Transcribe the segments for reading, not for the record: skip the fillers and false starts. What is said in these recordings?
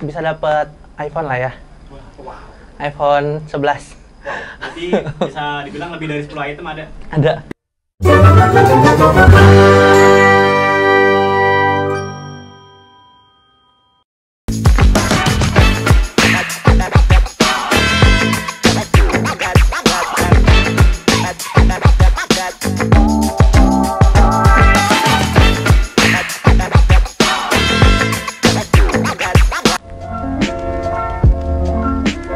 bisa dapat iPhone lah ya. Wow. iPhone 11. Berarti bisa dibilang lebih dari 10 item ada. Ada.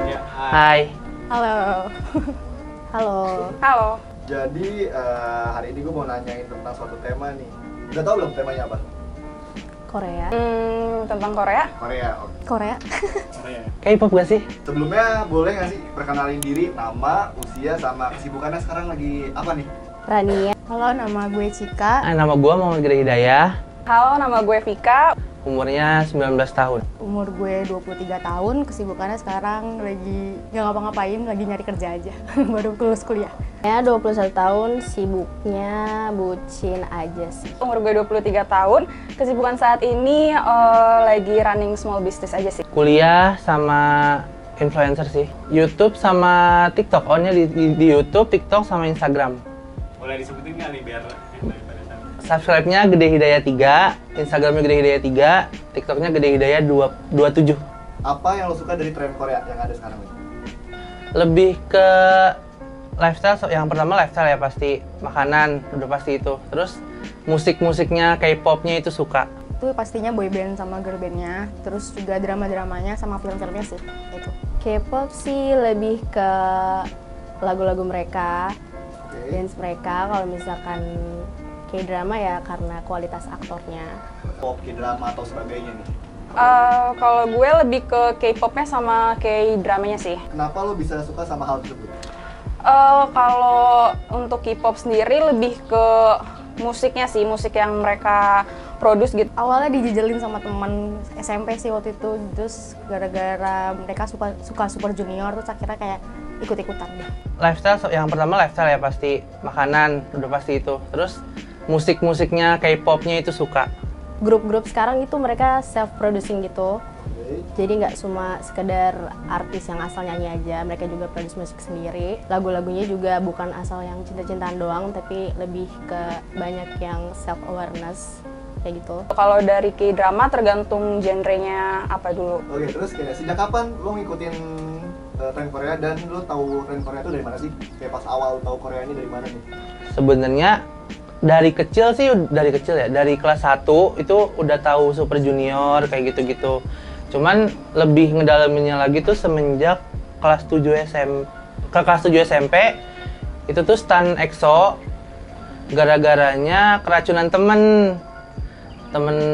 Ya, Hai. Halo. Halo. Halo. Jadi hari ini gue mau nanyain tentang suatu tema nih. Udah tau belum temanya apa? Korea. Tentang Korea? Korea. Oke. Korea. Korea. K-pop gak sih? Sebelumnya boleh nggak sih perkenalin diri, nama, usia, sama kesibukannya sekarang lagi apa nih? Rania. Halo, nama gue Cika. Nama gue Muhammad Gede Hidayah. Halo, nama gue Vika. Umurnya 19 tahun. Umur gue 23 tahun. Kesibukannya sekarang lagi nggak ngapa-ngapain, lagi nyari kerja aja. Baru lulus kuliah. Ya 21 tahun, sibuknya bucin aja sih. Umur gue 23 tahun. Kesibukan saat ini lagi running small business aja sih. Kuliah sama influencer sih. YouTube sama TikTok. Onnya di YouTube, TikTok sama Instagram. Boleh disebutin nggak nih biar yang daripada tahu? Subscribe-nya Gede Hidayah 3, Instagramnya Gede Hidayah 3, TikToknya Gede Hidayah 27. Apa yang lo suka dari tren Korea yang ada sekarang ini? Lebih ke lifestyle, yang pertama lifestyle ya pasti, makanan udah pasti itu. Terus musik-musiknya, K-popnya itu suka. Itu pastinya boyband sama girlbandnya. Terus juga drama-dramanya sama film-filmnya sih. Itu. K-pop sih lebih ke lagu-lagu mereka, Oke. dance mereka. Kalau misalkan K-drama ya karena kualitas aktornya. Pop, K-drama atau sebagainya nih. Kalau gue lebih ke K-popnya sama K-dramanya sih. Kenapa lo bisa suka sama hal tersebut? Kalau untuk K-pop sendiri lebih ke musiknya sih, musik yang mereka produce gitu. Awalnya dijejelin sama teman SMP sih waktu itu. Terus gara-gara mereka suka Super Junior, terus akhirnya kayak ikut-ikutan deh. Lifestyle, yang pertama lifestyle ya pasti, makanan udah pasti itu. Terus musik-musiknya, K-popnya itu suka. Grup-grup sekarang itu mereka self-producing gitu. Oke. Jadi nggak cuma sekedar artis yang asal nyanyi aja, mereka juga produce musik sendiri. Lagu-lagunya juga bukan asal yang cinta-cintaan doang, tapi lebih ke banyak yang self-awareness kayak gitu. Kalau dari K-drama tergantung genrenya apa dulu. Oke, terus kayak sejak kapan lo ngikutin tren Korea dan lo tahu tren Korea itu dari mana sih? Kayak pas awal tahu Korea ini dari mana nih? Sebenarnya dari kecil sih, dari kelas 1 itu udah tahu Super Junior kayak gitu-gitu. Cuman lebih ngedalaminnya lagi tuh semenjak kelas 7 SMP. Itu tuh stan EXO, gara-garanya keracunan temen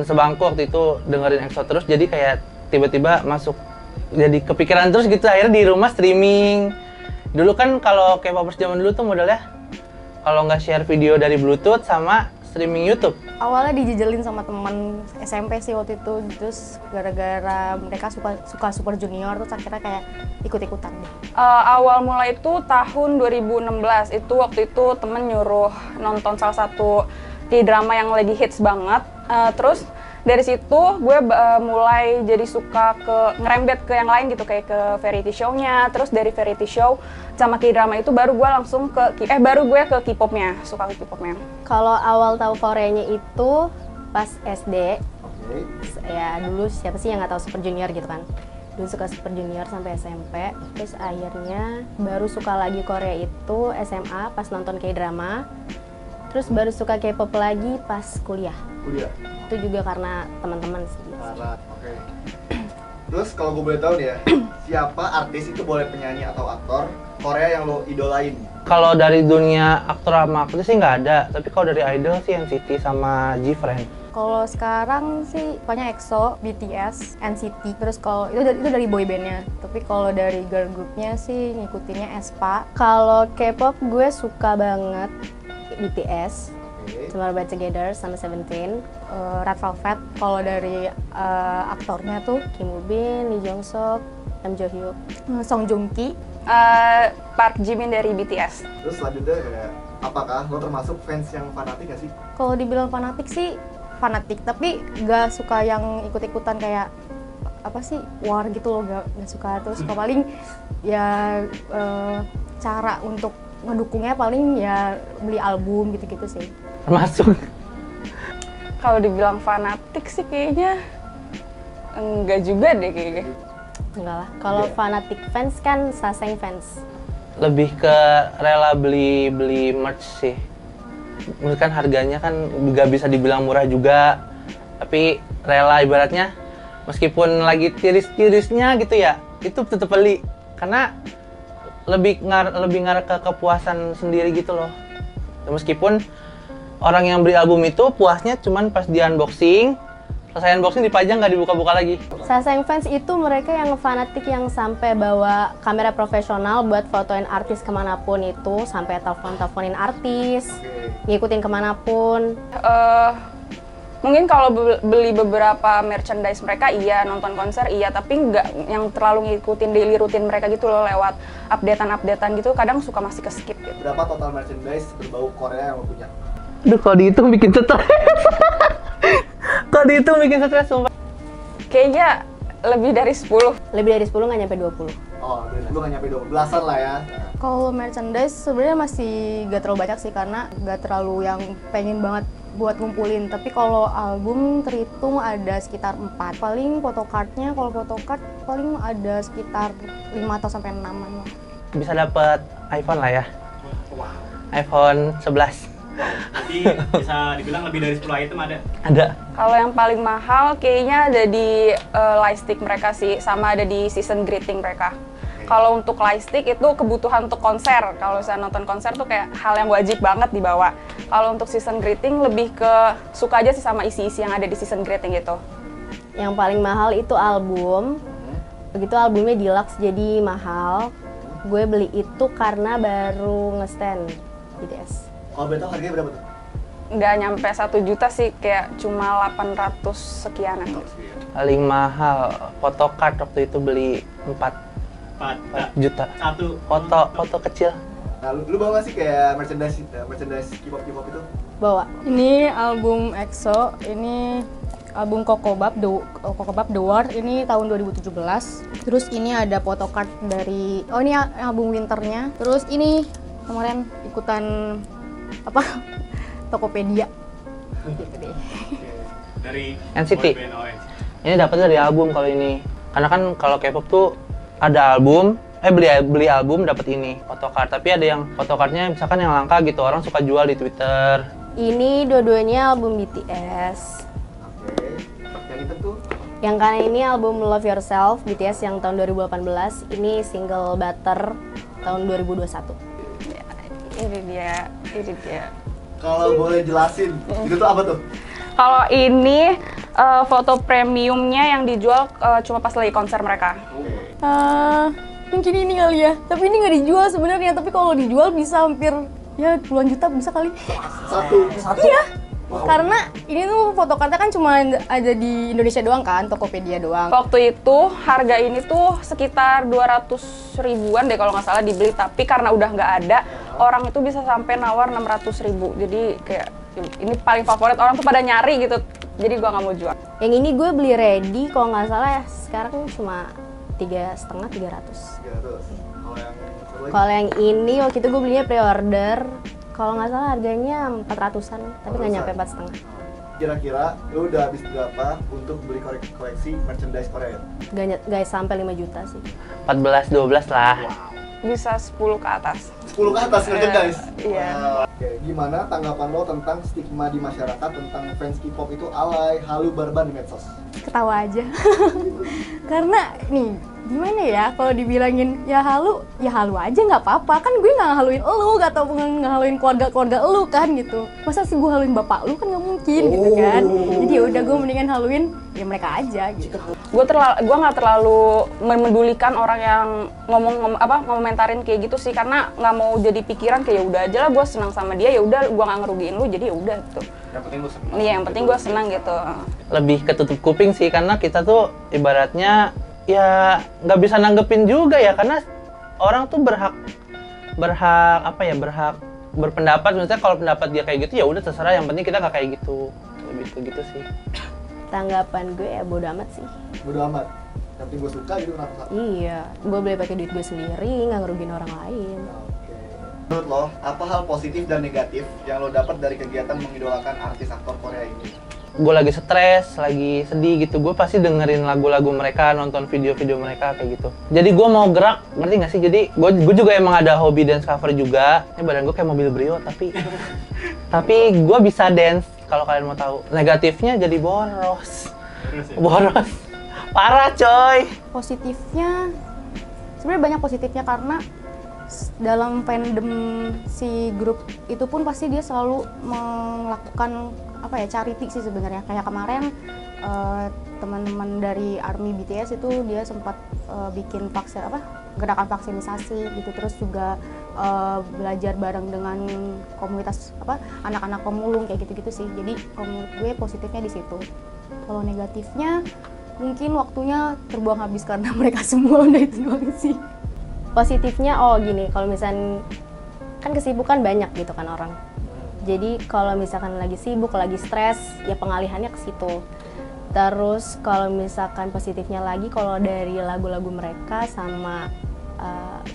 sebangku waktu itu dengerin EXO terus, jadi kayak tiba-tiba masuk, jadi kepikiran terus gitu. Akhirnya di rumah streaming. Dulu kan kalau K-popers zaman dulu tuh modelnya kalau nggak share video dari Bluetooth sama streaming YouTube. Awalnya dijejelin sama teman SMP sih waktu itu. Terus gara-gara mereka suka Super Junior, terus akhirnya kayak ikut-ikutan deh. Awal mulai itu tahun 2016, itu waktu itu temen nyuruh nonton salah satu K-drama yang lagi hits banget. Terus dari situ gue mulai jadi suka ngerembet ke yang lain gitu, kayak ke variety show-nya. Terus dari variety show sama K-drama itu baru gue langsung ke K-popnya, suka ke K-popnya. Kalau awal tahu Koreanya itu pas SD, Oke. ya dulu siapa sih yang nggak tahu Super Junior gitu kan. Dulu suka Super Junior sampai SMP, terus akhirnya baru suka lagi Korea itu SMA pas nonton K-drama. Terus baru suka K-pop lagi pas kuliah. Kuliah. Itu juga karena teman-teman sih. Parah. Oke. Terus kalau gue boleh tahu nih ya, siapa artis itu, boleh penyanyi atau aktor Korea yang lo idolain? Kalau dari dunia aktor sama aktris sih nggak ada, tapi kalau dari idol sih NCT sama G-Friend. Kalau sekarang sih pokoknya EXO, BTS, NCT. Terus kalau itu dari boybandnya. Tapi kalau dari girl groupnya sih ngikutinnya aespa. Kalau K-pop gue suka banget BTS, Oke. Tomorrow By Together sama Seventeen. Red Velvet. Kalau dari aktornya tuh Kim Woo Bin, Lee Jong Suk, Nam Jo Hyuk. Song Joong Ki. Park Jimin dari BTS. Terus selanjutnya kayak, apakah lo termasuk fans yang fanatik gak sih? Kalau dibilang fanatik sih fanatik, tapi gak suka yang ikut-ikutan kayak apa sih war gitu loh, gak suka. Terus kalau paling ya cara untuk ngedukungnya paling ya beli album gitu-gitu sih. Termasuk Kalau dibilang fanatik sih kayaknya enggak juga deh kayaknya. Enggak lah. Kalau fanatik fans kan Saseng fans. lebih ke rela beli merch sih. Menurut kan harganya kan nggak bisa dibilang murah juga, tapi rela ibaratnya meskipun lagi tiris-tirisnya gitu ya, itu tetap beli karena lebih ngarah ke kepuasan sendiri gitu loh. Meskipun orang yang beli album itu puasnya cuman pas di unboxing, selesai unboxing dipajang nggak dibuka-buka lagi. Saseng fans itu mereka yang fanatik yang sampai bawa kamera profesional buat fotoin artis kemanapun itu, sampai teleponin artis, ngikutin kemanapun. Mungkin kalau beli beberapa merchandise mereka iya, nonton konser iya, tapi nggak yang terlalu ngikutin daily rutin mereka gitu loh, lewat updatean gitu, kadang suka masih ke skip gitu. Berapa total merchandise berbau Korea yang lo punya? Aduh, kalau dihitung bikin stres. Kalau dihitung bikin stres sumpah. Kayaknya lebih dari 10. Lebih dari 10 nggak nyampe 20. Oh, lu nggak nyampe 12-an lah ya. Kalau merchandise sebenarnya masih gak terlalu banyak sih, karena gak terlalu yang pengen banget buat ngumpulin. Tapi kalau album terhitung ada sekitar 4. Paling photocardnya, kalau photocard paling ada sekitar 5 atau sampai 6-an lah. Bisa dapat iPhone lah ya. iPhone 11. Jadi bisa dibilang lebih dari 10 item ada. Ada. Kalau yang paling mahal kayaknya ada di lightstick mereka sih, sama ada di season greeting mereka. Kalau untuk lightstick itu kebutuhan untuk konser. Kalau saya nonton konser tuh kayak hal yang wajib banget dibawa. Kalau untuk season greeting lebih ke suka aja sih sama isi-isi yang ada di season greeting gitu. Yang paling mahal itu album. Begitu albumnya deluxe jadi mahal. Gue beli itu karena baru nge-stand BTS. Kalau boleh tahu harganya berapa tuh? Nggak nyampe 1 juta sih, kayak cuma 800 sekian atau. Paling mahal photocard waktu itu beli 4 juta. Satu Foto kecil. Nah, lu bawa nggak sih kayak merchandise K-pop itu? Bawa. Ini album EXO, ini album Kokobab The War, ini tahun 2017. Terus ini ada photocard dari, oh ini album winternya. Terus ini kemarin ikutan apa Tokopedia. Gitu deh. dari NCT. boyband ONC. Ini dapatnya dari album kalau ini. Karena kan kalau K-pop tuh ada album, beli album dapat ini photocard. Tapi ada yang photocardnya misalkan yang langka gitu, orang suka jual di Twitter. Ini dua-duanya album BTS. Oke. Yang itu tuh Yang kanan ini album Love Yourself BTS yang tahun 2018. Ini single Butter tahun 2021. Ini dia. kalau boleh jelasin, itu tuh apa tuh? Kalau ini foto premiumnya yang dijual cuma pas lagi konser mereka. Mungkin ini kali ya, tapi ini nggak dijual sebenarnya. Tapi kalau dijual bisa hampir ya puluhan juta bisa kali. Satu. Iya. Karena ini tuh photocardnya kan cuma ada di Indonesia doang kan, Tokopedia doang. Waktu itu harga ini tuh sekitar 200 ribuan deh kalau nggak salah dibeli, tapi karena udah nggak ada, orang itu bisa sampai nawar 600 ribu. Jadi kayak ini paling favorit, orang tuh pada nyari gitu. Jadi gua nggak mau jual. Yang ini gue beli ready kalau nggak salah ya sekarang cuma 3,5 300. Kalau yang ini waktu itu gue belinya pre-order. Kalau nggak salah harganya 400-an, tapi nggak nyampe 4,5. Kira-kira lu udah habis berapa untuk beli koleksi merchandise Korea? Gak sampai 5 juta sih. 14-12 lah. Bisa 10 ke atas. 10 ke atas merchandise? Iya. Oke, gimana tanggapan lo tentang stigma di masyarakat tentang fans K-pop itu alay, halu, barban di medsos? Ketawa aja. Karena nih, gimana ya kalau dibilangin ya halu aja nggak apa-apa. Kan gue nggak haluin elu, atau nggak haluin keluarga elu kan gitu. Masa sih gue haluin bapak lu, kan nggak mungkin gitu kan. Jadi ya udah gue mendingan haluin ya mereka aja gitu. Gue nggak terlalu memedulikan orang yang ngomentarin kayak gitu sih, karena nggak mau jadi pikiran kayak ya udah aja lah, gue senang sama dia, ya udah gue nggak ngerugiin lu, jadi ya udah gitu. Yang penting lu senang. Iya, yang penting gue senang gitu. Lebih ketutup kuping sih, karena kita tuh ibaratnya ya nggak bisa nanggepin juga ya, karena orang tuh berhak berpendapat. Misalnya kalau pendapat dia kayak gitu ya udah terserah, yang penting kita nggak kayak gitu. Lebih ke gitu sih. Tanggapan gue ya bodo amat sih. Bodo amat. Yang penting gue suka gitu kenapa? Iya, gue boleh pakai duit gue sendiri, nggak ngerugiin orang lain. Oke. Menurut lo, apa hal positif dan negatif yang lo dapat dari kegiatan mengidolakan artis aktor Korea ini? Gue lagi stres, lagi sedih gitu, gue pasti dengerin lagu-lagu mereka, nonton video-video mereka kayak gitu. Jadi gue mau gerak, ngerti nggak sih? Jadi gue juga emang ada hobi dance cover juga. Ini badan gue kayak mobil Brio, tapi gue bisa dance kalau kalian mau tahu. Negatifnya jadi boros, boros, parah coy. Positifnya, sebenarnya banyak positifnya karena dalam fandom si grup itu pun pasti dia selalu melakukan charity sih sebenarnya. Kayak kemarin teman-teman dari ARMY BTS itu dia sempat bikin gerakan vaksinisasi gitu, terus juga belajar bareng dengan komunitas anak-anak pemulung kayak gitu-gitu sih. Jadi menurut gue positifnya di situ. Kalau negatifnya mungkin waktunya terbuang habis karena mereka semua udah itu doang sih. Positifnya gini, kalau misalkan kan kesibukan banyak gitu kan orang. Jadi kalau misalkan lagi sibuk, lagi stres, ya pengalihannya ke situ. Terus kalau misalkan positifnya lagi, kalau dari lagu-lagu mereka sama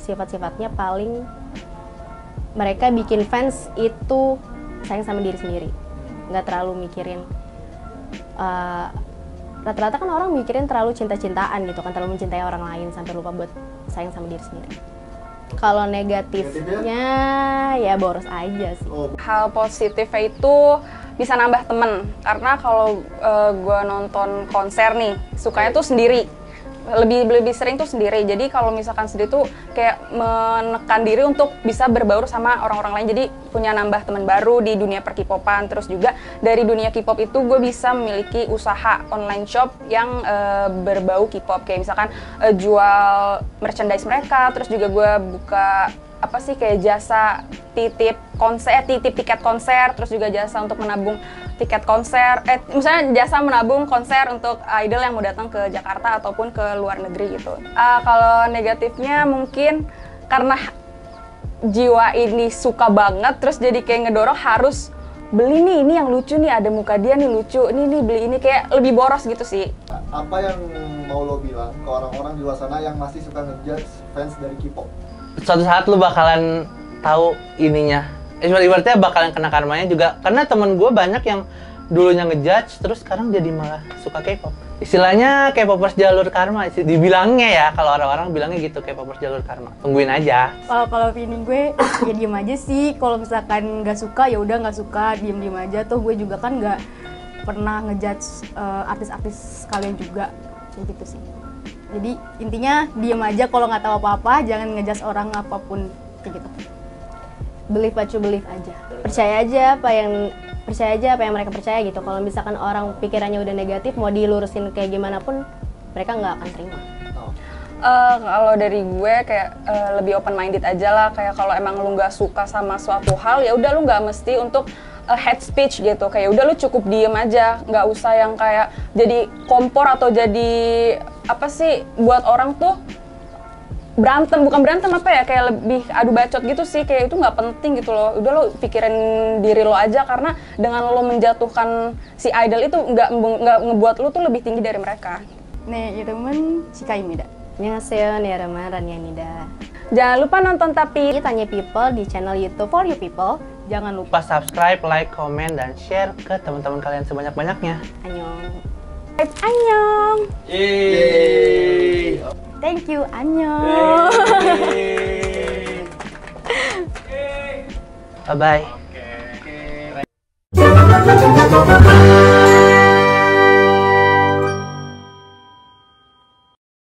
sifat-sifatnya paling mereka bikin fans itu sayang sama diri sendiri, nggak terlalu mikirin. Rata-rata kan orang mikirin terlalu cinta-cintaan gitu kan, terlalu mencintai orang lain sampai lupa buat sayang sama diri sendiri. Kalau negatifnya ya boros aja sih. Hal positifnya itu bisa nambah temen, karena kalau gue nonton konser nih sukanya tuh sendiri, lebih sering tuh sendiri. Jadi kalau misalkan sendiri tuh kayak menekan diri untuk bisa berbaur sama orang-orang lain, jadi punya nambah teman baru di dunia per-K-popan. Terus juga dari dunia K-pop itu gue bisa memiliki usaha online shop yang berbau K-pop, kayak misalkan jual merchandise mereka. Terus juga gue buka kayak jasa titip tiket konser, terus juga jasa untuk menabung tiket konser, misalnya jasa menabung konser untuk idol yang mau datang ke Jakarta ataupun ke luar negeri gitu. Kalau negatifnya mungkin karena jiwa ini suka banget, terus jadi kayak ngedorong harus beli nih, ini yang lucu nih, ada muka dia nih lucu, nih beli ini, kayak lebih boros gitu sih. Apa yang mau lo bilang ke orang-orang di luar sana yang masih suka ngejudge fans dari K-pop? Suatu saat lu bakalan tahu ininya. Ibaratnya bakalan kena karmanya juga. Karena temen gue banyak yang dulunya ngejudge, terus sekarang jadi malah suka K-pop. Istilahnya K-popers jalur karma, dibilangnya ya, kalau orang-orang bilangnya gitu, K-popers jalur karma. Tungguin aja. Kalau feeling gue ya diem aja sih. Kalau misalkan nggak suka ya udah nggak suka, diem aja. Tuh gue juga kan nggak pernah ngejudge artis-artis kalian juga, kayak gitu sih. Jadi intinya diem aja, kalau nggak tahu apa-apa jangan ngejudge orang apapun kayak gitu. Believe what you believe aja. Percaya aja apa yang mereka percaya gitu. Kalau misalkan orang pikirannya udah negatif, mau dilurusin kayak gimana pun mereka nggak akan terima. Kalau dari gue kayak lebih open minded aja lah. Kayak kalau emang lu nggak suka sama suatu hal, ya udah lu nggak mesti untuk hate speech gitu. Kayak udah lu cukup diem aja, nggak usah yang kayak jadi kompor atau jadi buat orang tuh bukan berantem kayak lebih adu bacot gitu sih. Kayak itu nggak penting gitu loh. Udah lo pikirin diri lo aja, karena dengan lo menjatuhkan si idol itu nggak ngebuat lo tuh lebih tinggi dari mereka. 네, 여러분 시카입니다. 안녕하세요, 네 여러분, 라니안ida. Jangan lupa nonton Tapi Tanya People di channel YouTube For You People. Jangan lupa subscribe, like, komen, dan share ke teman-teman kalian sebanyak-banyaknya. Annyeong. Annyeong. Yeay. Thank you, 안녕. Bye-bye. Oke.